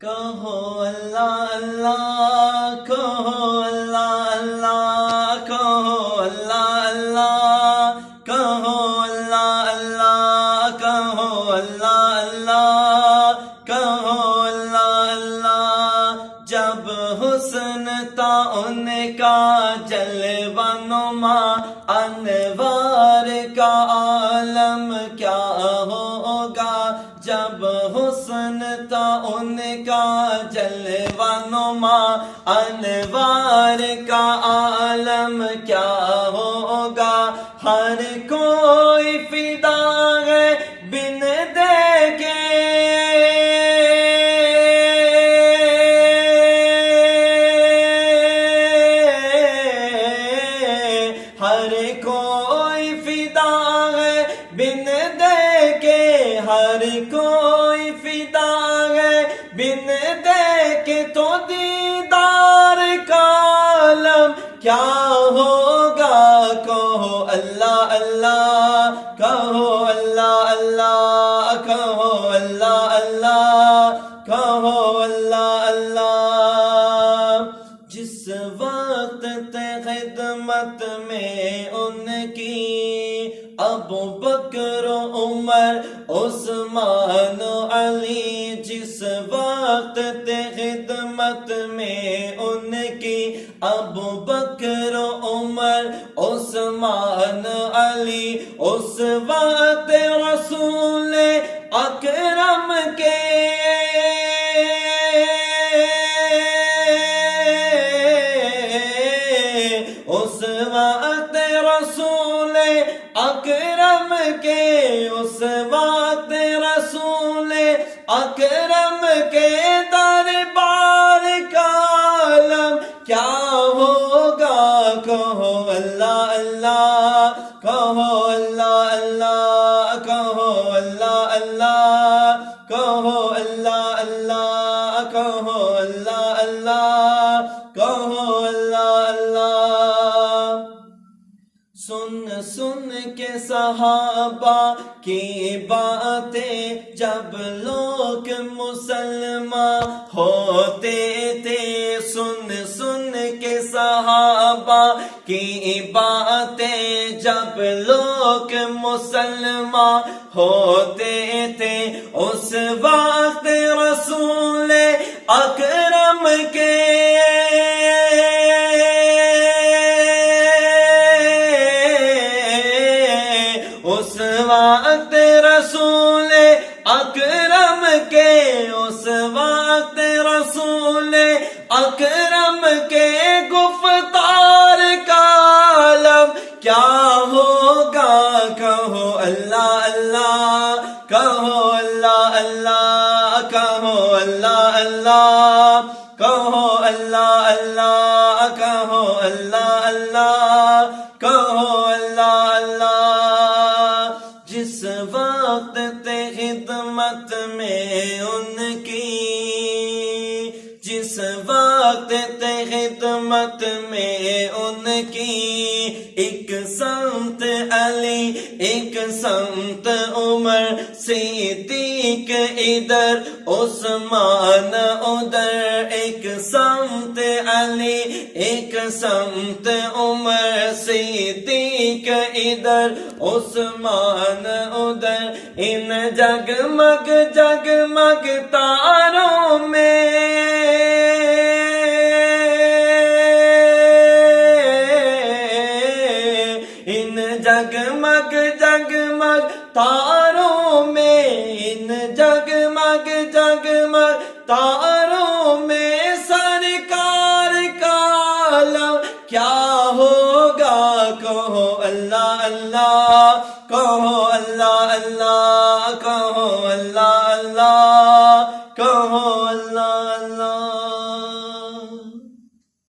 کہو اللہ اللہ، کہو اللہ اللہ، کہو اللہ اللہ، کہو اللہ اللہ، کہو اللہ اللہ، کہو اللہ اللہ۔ جب حسن تھا ان کا جلوہ نما، انوار کا عالم کیا ہوگا۔ جب حسن تھا ان کا جلوہ نما، انوار کا عالم کیا ہوگا۔ ہر کوئی فدا ہے بن دیکھے، ہر کوئی فدا ہے بن دیکھے، ہر کوئی فدا ہے بن دیکھے۔ تو دیدار کا عالم کیا ہوگا۔ کہو اللہ اللہ، کہو اللہ اللہ، کہو اللہ اللہ، کہو اللہ اللہ۔ جس وقت تھے خدمت میں ان کی ابو بکر عمر عثمان علی، جس وقت تھے خدمت میں ان کی ابو بکر عمر عثمان علی، اس وقت رسول اکرم کے اس وقت رسول اکرم کے، اس وقت رسول اکرم کے دربار کا عالم کیا ہوگا۔ کہو اللہ اللہ، کہو اللہ اللہ، کہو اللہ اللہ، کہو اللہ اللہ، کہو اللہ اللہ، کہو اللہ اللہ۔ سن سن کے صحابہ کی باتیں جب لوگ مسلمان ہوتے تھے، سن سن کے صحابہ کی باتیں جب لوگ مسلمان ہوتے تھے، اس وقت رسول اکرم کے اس وقت رسول اکرم کے، اس وقت رسول اکرم کے گفتار کا عالم کیا ہوگا۔ کہو اللہ اللہ، کہو اللہ اللہ، کہو اللہ اللہ، کہو اللہ اللہ، کہو اللہ اللہ، کہو اللہ اللہ۔ جس وقت تھے خدمت میں ان کی، جس وقت تھے خدمت میں ان کی، ایک سمت علی ایک سمت عمر، صدیق ادھر عثمان ادھر، ایک سمت علی ایک سمت عمر، صدیق ادھر عثمان ادھر۔ ان جگمگ جگمگ تاروں میں، ان جگمگ جگمگ تاروں میں، ان جگمگ جگمگ تاروں میں سرکار کا عالم کیا ہوگا۔ کہو اللہ اللہ، کہو اللہ اللہ،